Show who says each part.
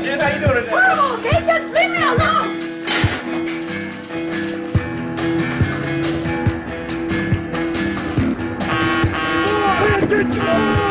Speaker 1: Jen. How you doing today?
Speaker 2: Horrible, okay? Just leave me alone!
Speaker 1: Pay attention!